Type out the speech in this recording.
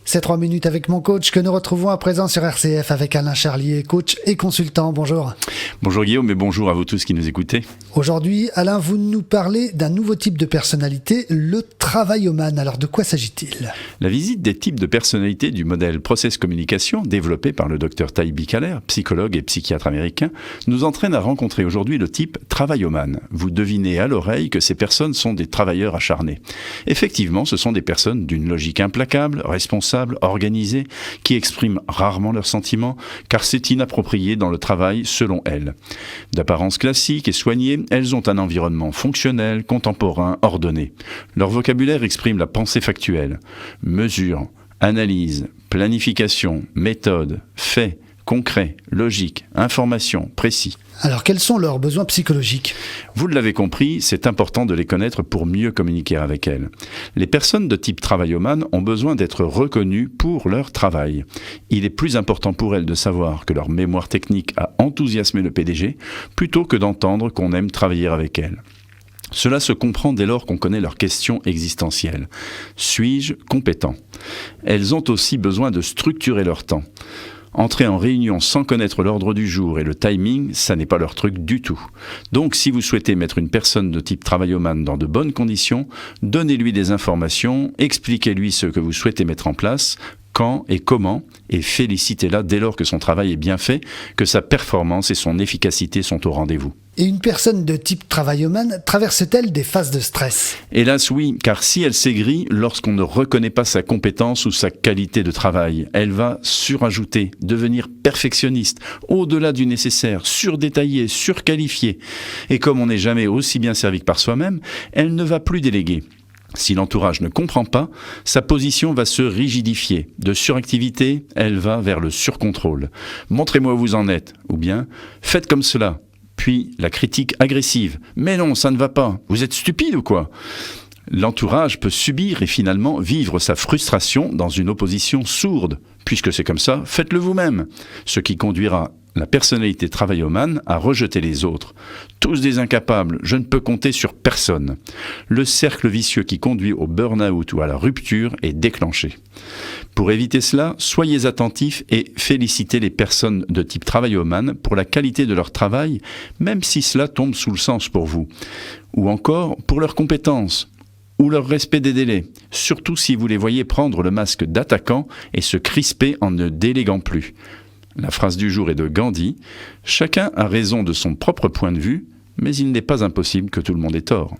C'est 3 minutes avec mon coach que nous retrouvons à présent sur RCF avec Alain Charlier, coach et consultant. Bonjour. Bonjour Guillaume et bonjour à vous tous qui nous écoutez. Aujourd'hui, Alain, vous nous parlez d'un nouveau type de personnalité, le travaillomane. Alors de quoi s'agit-il ? La visite des types de personnalités du modèle Process Communication développé par le Dr Taïbi Kaler, psychologue et psychiatre américain, nous entraîne à rencontrer aujourd'hui le type travaillomane. Vous devinez à l'oreille que ces personnes sont des travailleurs acharnés. Effectivement, ce sont des personnes d'une logique implacable, responsables, organisées, qui expriment rarement leurs sentiments, car c'est inapproprié dans le travail selon elles. D'apparence classique et soignée, elles ont un environnement fonctionnel, contemporain, ordonné. Leur vocabulaire exprime la pensée factuelle. Mesure, analyse, planification, méthode, fait, concret, logique, information, précis. Alors quels sont leurs besoins psychologiques ? Vous l'avez compris, c'est important de les connaître pour mieux communiquer avec elles. Les personnes de type travaillomane ont besoin d'être reconnues pour leur travail. Il est plus important pour elles de savoir que leur mémoire technique a enthousiasmé le PDG plutôt que d'entendre qu'on aime travailler avec elles. Cela se comprend dès lors qu'on connaît leurs questions existentielles. Suis-je compétent ? Elles ont aussi besoin de structurer leur temps. Entrer en réunion sans connaître l'ordre du jour et le timing, ça n'est pas leur truc du tout. Donc si vous souhaitez mettre une personne de type travaillomane dans de bonnes conditions, donnez-lui des informations, expliquez-lui ce que vous souhaitez mettre en place, quand et comment, et félicitez-la dès lors que son travail est bien fait, que sa performance et son efficacité sont au rendez-vous. Et une personne de type travaillomane traverse-t-elle des phases de stress ? Hélas oui, car si elle s'aigrit lorsqu'on ne reconnaît pas sa compétence ou sa qualité de travail, elle va surajouter, devenir perfectionniste, au-delà du nécessaire, surdétaillée, surqualifiée. Et comme on n'est jamais aussi bien servi que par soi-même, elle ne va plus déléguer. Si l'entourage ne comprend pas, sa position va se rigidifier. De suractivité, elle va vers le surcontrôle. Montrez-moi où vous en êtes, ou bien faites comme cela. Puis la critique agressive. Mais non, ça ne va pas. Vous êtes stupide ou quoi ? L'entourage peut subir et finalement vivre sa frustration dans une opposition sourde. Puisque c'est comme ça, faites-le vous-même. Ce qui conduira la personnalité travaillomane à rejeter les autres. Tous des incapables, je ne peux compter sur personne. Le cercle vicieux qui conduit au burn-out ou à la rupture est déclenché. Pour éviter cela, soyez attentifs et félicitez les personnes de type travaillomane pour la qualité de leur travail, même si cela tombe sous le sens pour vous. Ou encore pour leurs compétences ou leur respect des délais, surtout si vous les voyez prendre le masque d'attaquant et se crisper en ne déléguant plus. La phrase du jour est de Gandhi. Chacun a raison de son propre point de vue, mais il n'est pas impossible que tout le monde ait tort.